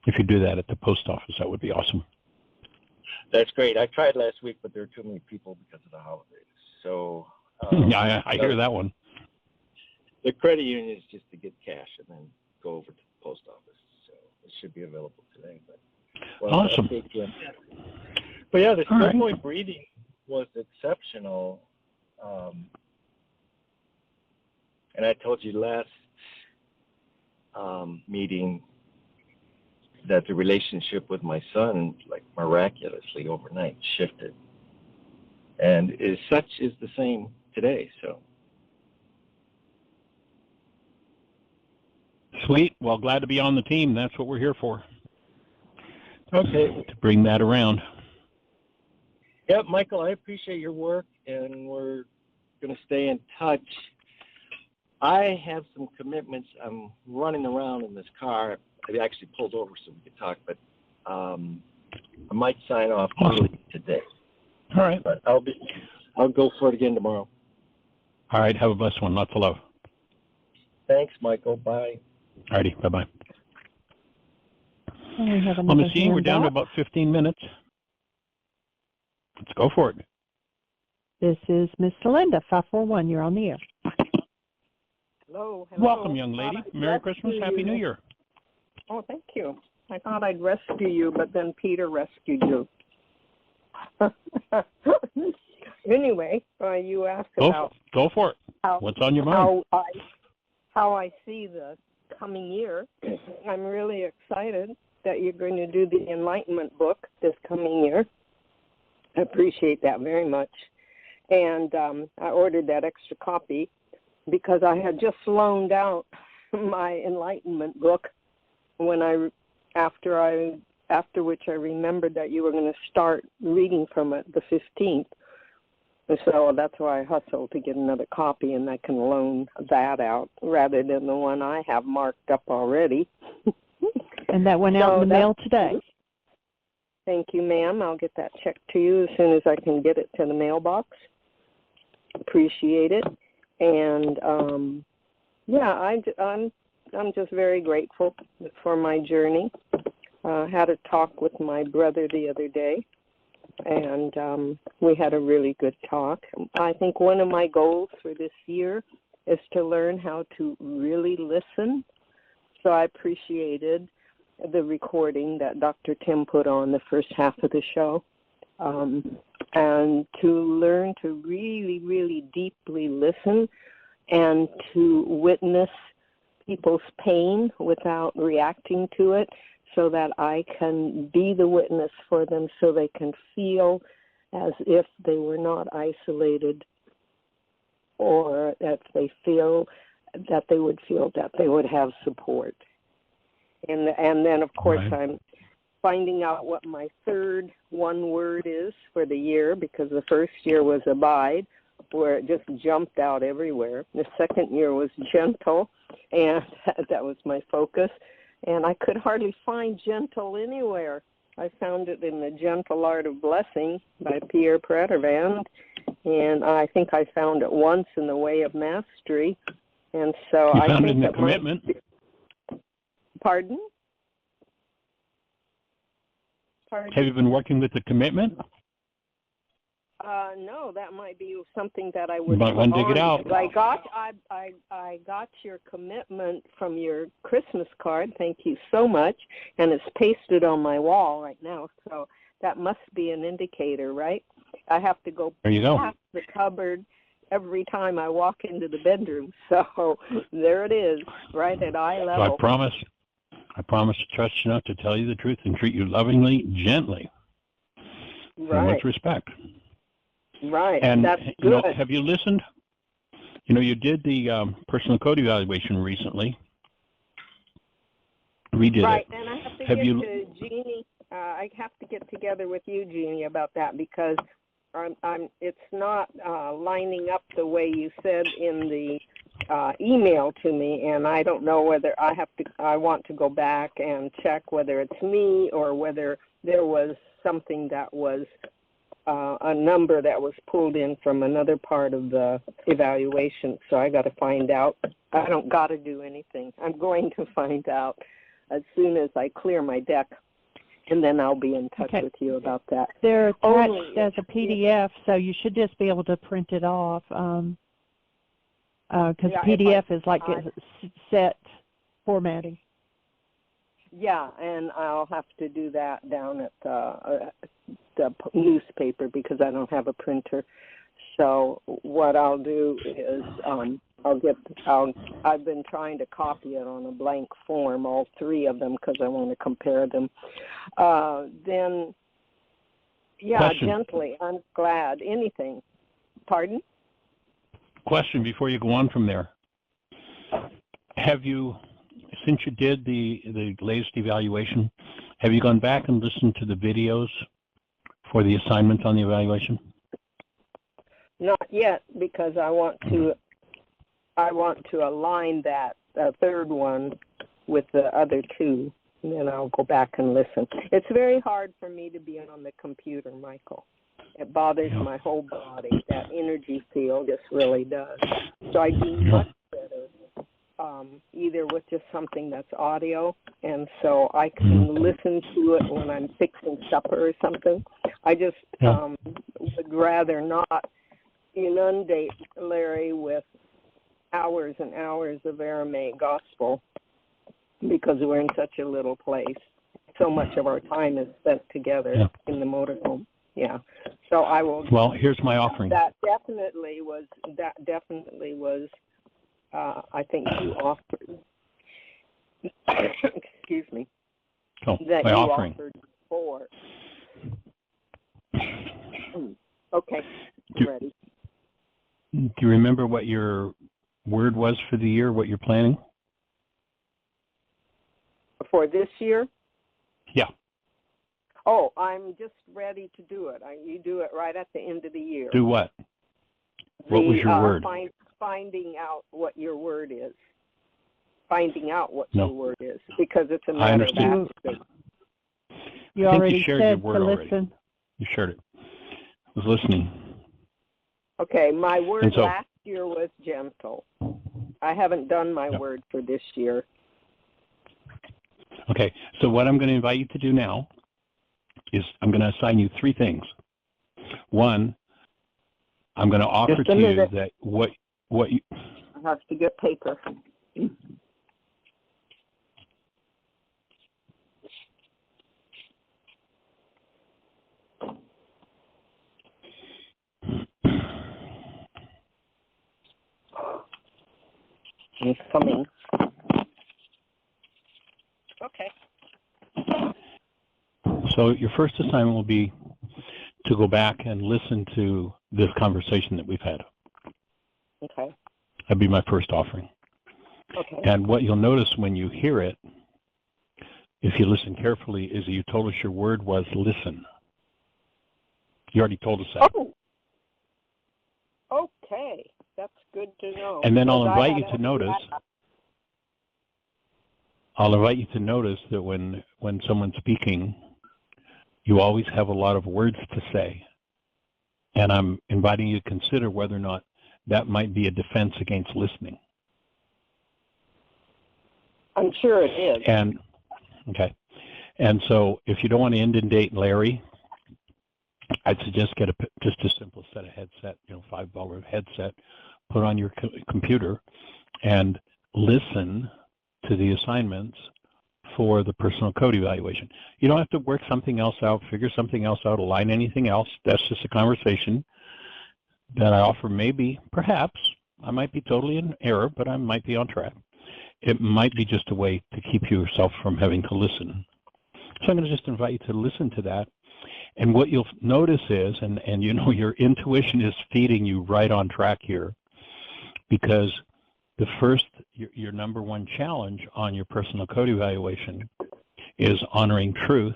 if you do that at the post office, that would be awesome. That's great. I tried last week, but there were too many people because of the holidays. So I hear that one. The credit union is just to get cash and then go over to the post office. So it should be available today. But awesome. But yeah, the still point breathing was exceptional. And I told you last meeting that the relationship with my son, like miraculously overnight, shifted. And is the same today. So sweet. Well, glad to be on the team. That's what we're here for. Okay. To bring that around. Yeah, Michael, I appreciate your work, and we're going to stay in touch. I have some commitments. I'm running around in this car. I actually pulled over so we could talk, but I might sign off early today. All right. But I'll go for it again tomorrow. All right. Have a blessed one. Lots of love. Thanks, Michael. Bye. All righty. Bye-bye. Well, Miss E, we're down to about 15 minutes. Let's go for it. This is Miss Linda, 541. You're on the air. Hello. Welcome, young lady. Merry Christmas. Happy New Year. Oh, thank you. I thought I'd rescue you, but then Peter rescued you. Anyway, you asked about go for it. What's on your mind? How I see the coming year. I'm really excited that you're going to do the Enlightenment book this coming year. I appreciate that very much. And I ordered that extra copy because I had just loaned out my Enlightenment book after which I remembered that you were going to start reading from it the 15th. And so that's why I hustled to get another copy, and I can loan that out rather than the one I have marked up already. And that went out in the mail today. Thank you, ma'am. I'll get that check to you as soon as I can get it to the mailbox. Appreciate it. And, I'm just very grateful for my journey. Had a talk with my brother the other day, and we had a really good talk. I think one of my goals for this year is to learn how to really listen. So I appreciated the recording that Dr. Tim put on the first half of the show, and to learn to really, really deeply listen and to witness people's pain without reacting to it, so that I can be the witness for them so they can feel as if they were not isolated, or if they feel that they would have support. And then, of course, right. I'm finding out what my third one word is for the year, because the first year was abide, where it just jumped out everywhere. The second year was gentle, and that was my focus. And I could hardly find gentle anywhere. I found it in The Gentle Art of Blessing by Pierre Pratervand, and I think I found it once in The Way of Mastery. And so you I found think it in the commitment? Pardon? Have you been working with the commitment? No, that might be something that I would. You might want to dig it out. I got your commitment from your Christmas card. Thank you so much, and it's pasted on my wall right now. So that must be an indicator, right? I have to go There you go. past the cupboard every time I walk into the bedroom. So there it is, right at eye So level. I promise to trust you enough to tell you the truth and treat you lovingly, gently, and Right, with respect. right. And That's you know, good. have you listened? You know, you did the personal code evaluation recently. We did Right, it. and I have to Have get you? to Jeannie. I have to get together with you, Jeannie, about that because it's not lining up the way you said in the email to me, and I don't know whether I want to go back and check whether it's me or whether there was something that was a number that was pulled in from another part of the evaluation. So I got to find out. I don't got to do anything. I'm going to find out as soon as I clear my deck, and then I'll be in touch with you about that. They're attached as a PDF, so you should just be able to print it off. Because PDF is like set formatting. Yeah, and I'll have to do that down at the newspaper because I don't have a printer. So what I'll do is I've been trying to copy it on a blank form, all three of them, because I want to compare them. Then, yeah, Question. gently. I'm glad. Anything. Pardon? Question before you go on from there. Have you, since you did the latest evaluation, have you gone back and listened to the videos for the assignments on the evaluation? Not yet, because I want to align that third one with the other two, and then I'll go back and listen. It's very hard for me to be on the computer, Michael. It bothers my whole body. That energy field just really does. So I do much better either with just something that's audio, and so I can listen to it when I'm fixing supper or something. I just would rather not inundate Larry with hours and hours of Aramaic gospel because we're in such a little place. So much of our time is spent together in the motorhome. Yeah. So I will. Well, here's my offering. That definitely was. I think you offered. Excuse me. Oh, that my you offering. offered before. Okay. I'm ready. Do you remember what your word was for the year, what you're planning? For this year? Yeah. Oh, I'm just ready to do it. You do it right at the end of the year. Do what? What was your word? Finding out what your word is. Finding out what your word is, because it's a matter of accuracy. You already said to listen. You shared it. I was listening. Okay, my word last year was gentle. I haven't done my word for this year. Okay, so what I'm going to invite you to do now is I'm going to assign you three things. One, I'm going to offer to you that what you... I have to get paper. It's coming. Okay. So your first assignment will be to go back and listen to this conversation that we've had. Okay. That'd be my first offering. Okay. And what you'll notice when you hear it, if you listen carefully, is that you told us your word was listen. You already told us that. Oh. Okay. That's good to know. And then I'll invite you to notice. I'll invite you to notice that when someone's speaking, you always have a lot of words to say. And I'm inviting you to consider whether or not that might be a defense against listening. I'm sure it is. And and so if you don't want to inundate Larry, I'd suggest get just a simple set of headset, $5 headset, put on your computer, and listen to the assignments for the personal code evaluation. You don't have to work something else out, figure something else out, align anything else. That's just a conversation that I offer. Maybe, perhaps, I might be totally in error, but I might be on track. It might be just a way to keep yourself from having to listen. So I'm going to just invite you to listen to that. And what you'll notice is, and you know, your intuition is feeding you right on track here, because the first, your number one challenge on your personal code evaluation is honoring truth.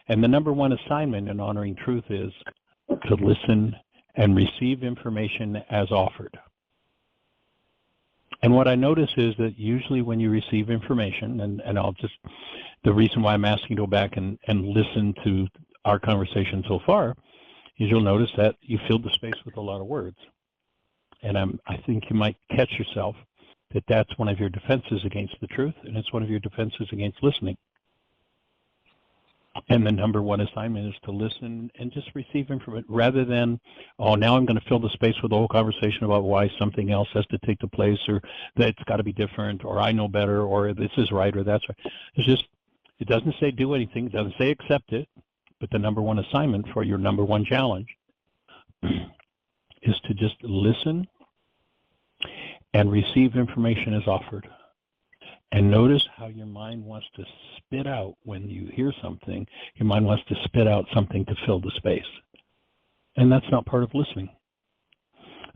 And the number one assignment in honoring truth is to listen and receive information as offered. And what I notice is that usually when you receive information, and I'll just, the reason why I'm asking you to go back and listen to our conversation so far is you'll notice that you filled the space with a lot of words. And I think you might catch yourself that that's one of your defenses against the truth, and it's one of your defenses against listening. And the number one assignment is to listen and just receive information rather than, oh, now I'm going to fill the space with a whole conversation about why something else has to take the place, or that it's got to be different, or I know better, or this is right, or that's right. It's just, it doesn't say do anything, it doesn't say accept it, but the number one assignment for your number one challenge is to just listen and receive information as offered. And notice how your mind wants to spit out when you hear something. Your mind wants to spit out something to fill the space. And that's not part of listening.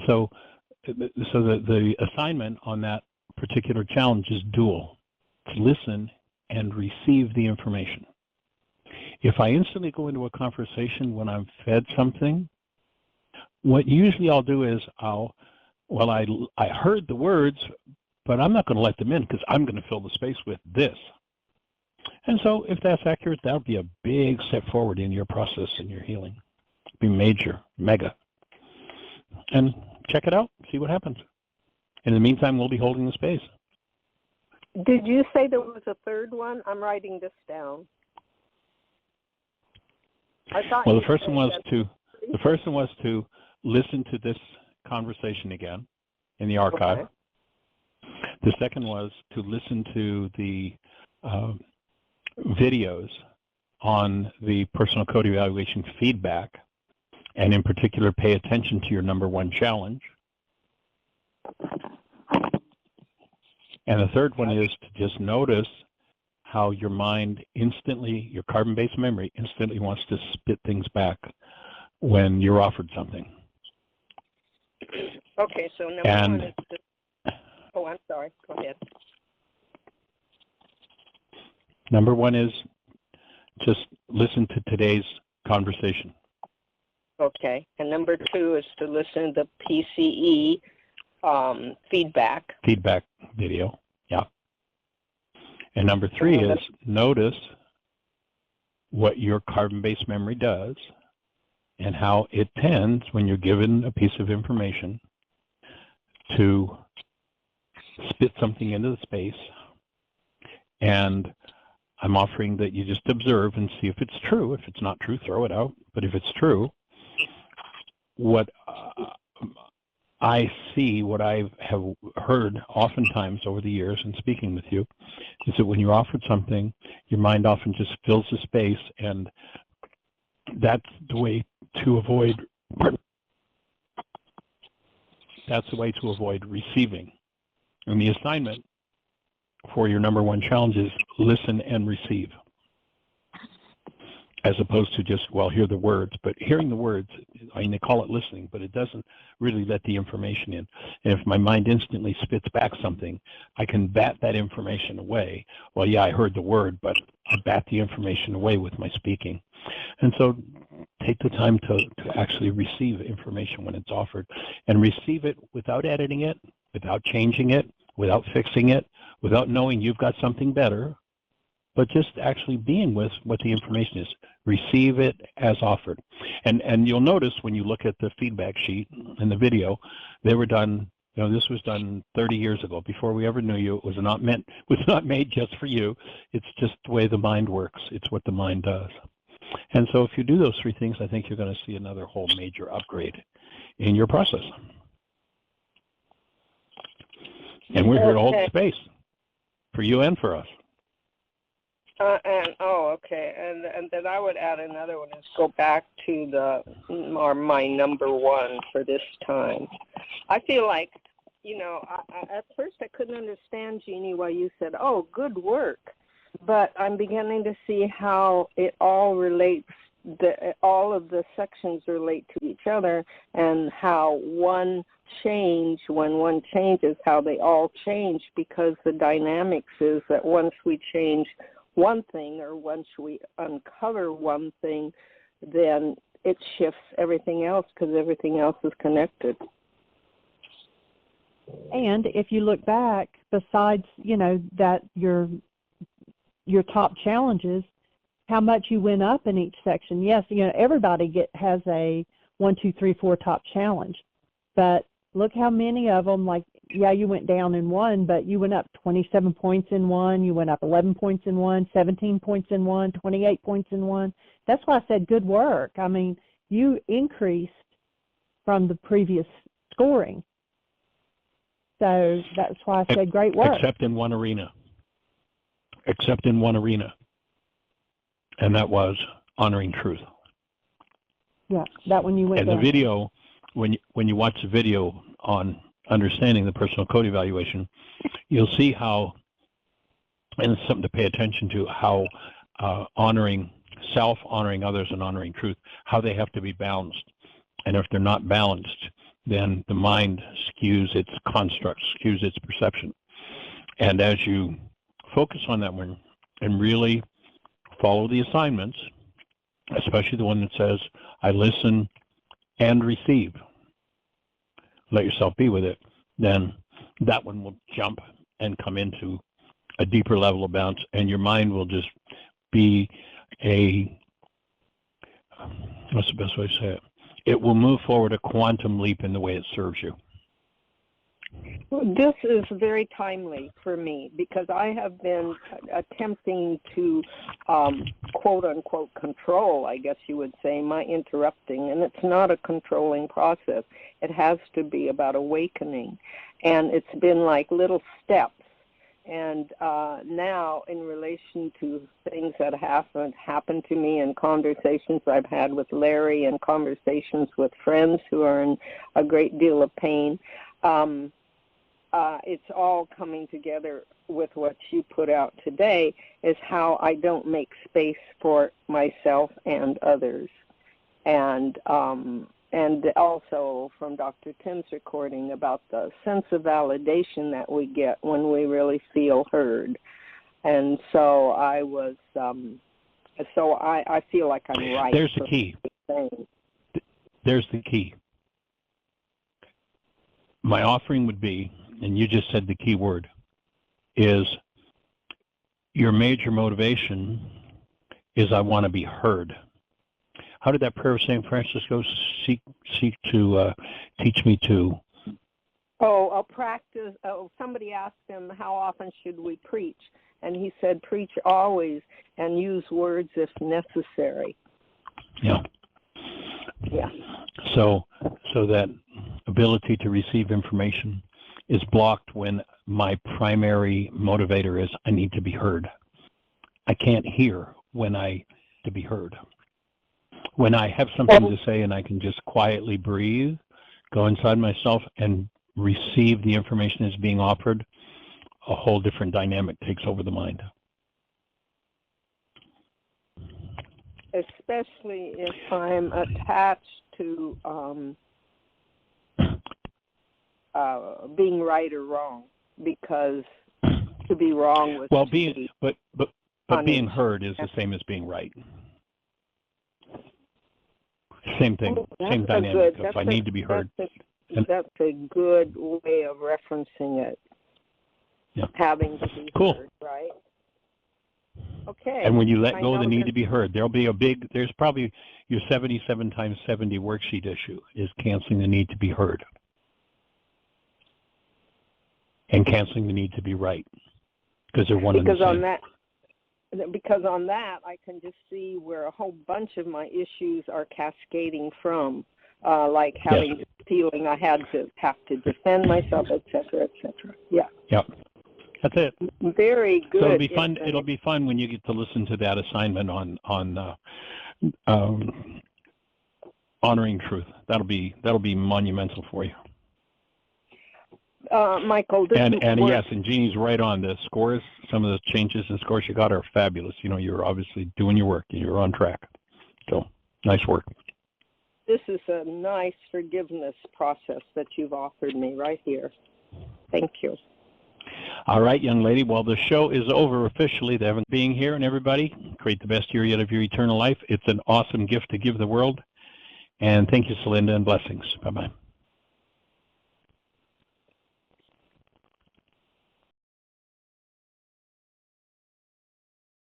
So the assignment on that particular challenge is dual. To listen and receive the information. If I instantly go into a conversation when I'm fed something, what usually I'll do is I heard the words, but I'm not going to let them in because I'm going to fill the space with this. And so if that's accurate, that'll be a big step forward in your process and your healing. It'll be major, mega. And check it out, see what happens. In the meantime, we'll be holding the space. Did you say there was a third one? I'm writing this down. Well, the first one was to listen to this conversation again in the archive. Okay. The second was to listen to the videos on the personal code evaluation feedback, and in particular, pay attention to your number one challenge. And the third one is to just notice how your mind instantly, your carbon-based memory, instantly wants to spit things back when you're offered something. Okay, so number one is to, oh, I'm sorry, go ahead. Number one is just listen to today's conversation. Okay, and number two is to listen to the PCE feedback. Feedback video, yeah. And number three is notice what your carbon-based memory does and how it tends, when you're given a piece of information, to spit something into the space. And I'm offering that you just observe and see if it's true. If it's not true, throw it out. But if it's true, what I see, what I have heard oftentimes over the years in speaking with you, is that when you're offered something, your mind often just fills the space, and that's the way to avoid. That's the way to avoid receiving. And the assignment for your number one challenge is listen and receive, as opposed to just, well, hear the words. But hearing the words, I mean, they call it listening, but it doesn't really let the information in. And if my mind instantly spits back something, I can bat that information away. Well, yeah, I heard the word, but I bat the information away with my speaking. And so take the time to actually receive information when it's offered, and receive it without editing it, without changing it, without fixing it, without knowing you've got something better, but just actually being with what the information is. Receive it as offered. And you'll notice when you look at the feedback sheet in the video, they were done, you know, this was done 30 years ago, before we ever knew you. It was not made just for you. It's just the way the mind works. It's what the mind does. And so if you do those three things, I think you're going to see another whole major upgrade in your process. And we're here to hold space for you and for us. Okay, and then I would add another one is go back to my number one for this time. I feel like, at first I couldn't understand, Jeannie, why you said, "Oh, good work," but I'm beginning to see how it all relates. All of the sections relate to each other, and how when one changes, how they all change, because the dynamics is that once we change one thing, or once we uncover one thing, then it shifts everything else, because everything else is connected. And if you look back, besides, that your top challenges, how much you went up in each section. Yes, everybody has a 1, 2, 3, 4 top challenge, but look how many of them, you went down in one, but you went up 27 points in one, you went up 11 points in one, 17 points in one, 28 points in one. That's why I said good work. I mean, you increased from the previous scoring. So that's why I said great work. Except in one arena. And that was honoring truth. Yeah, that one you went And down. the video, when you watch the video on understanding the personal code evaluation, you'll see how, and it's something to pay attention to, how honoring self, honoring others, and honoring truth, how they have to be balanced. And if they're not balanced, then the mind skews its construct, skews its perception. And as you focus on that one and really follow the assignments, especially the one that says, I listen and receive, let yourself be with it, then that one will jump and come into a deeper level of balance, and your mind will just be what's the best way to say it? It will move forward a quantum leap in the way it serves you. This is very timely for me, because I have been attempting to, quote unquote, control, I guess you would say, my interrupting. And it's not a controlling process. It has to be about awakening. And it's been like little steps. And now, in relation to things that happened to me, and conversations I've had with Larry, and conversations with friends who are in a great deal of pain, it's all coming together with what you put out today, is how I don't make space for myself and others. And also from Dr. Tim's recording about the sense of validation that we get when we really feel heard. And so I was, I feel like I'm right. There's the key. There's the key. My offering would be, and you just said the key word, is your major motivation is I want to be heard. How did that prayer of St. Francis go? Seek to teach me to. Oh, a practice. Oh, somebody asked him, how often should we preach? And he said, preach always, and use words if necessary. Yeah. Yeah. So that ability to receive information is blocked when my primary motivator is I need to be heard. I can't hear when I to be heard. When I have something to say and I can just quietly breathe, go inside myself and receive the information that's being offered, a whole different dynamic takes over the mind. Especially if I'm attached to being right or wrong, because to be wrong was but being heard is the same as being right. Same thing, same dynamic. If I need to be heard. That's a good way of referencing it. Yeah. Having to be heard, right? Okay. And when you let go of the need to be heard, there's probably your 77 times 70 worksheet issue is canceling the need to be heard. And canceling the need to be right. Because they're one and the same. Because on that, I can just see where a whole bunch of my issues are cascading from, like having the feeling I have to defend myself, et cetera, et cetera. Yeah. Yep. That's it. Very good. So it'll be fun. It'll be fun when you get to listen to that assignment on honoring truth. That'll be monumental for you. Michael, and yes, and Jeannie's right on. The scores, some of the changes and scores you got are fabulous. You know, you're obviously doing your work and you're on track. So nice work. This is a nice forgiveness process that you've offered me right here. Thank you. All right, young lady. Well, the show is over officially. Thanks for being here, and everybody, create the best year yet of your eternal life. It's an awesome gift to give the world. And thank you, Celinda, and blessings. Bye-bye.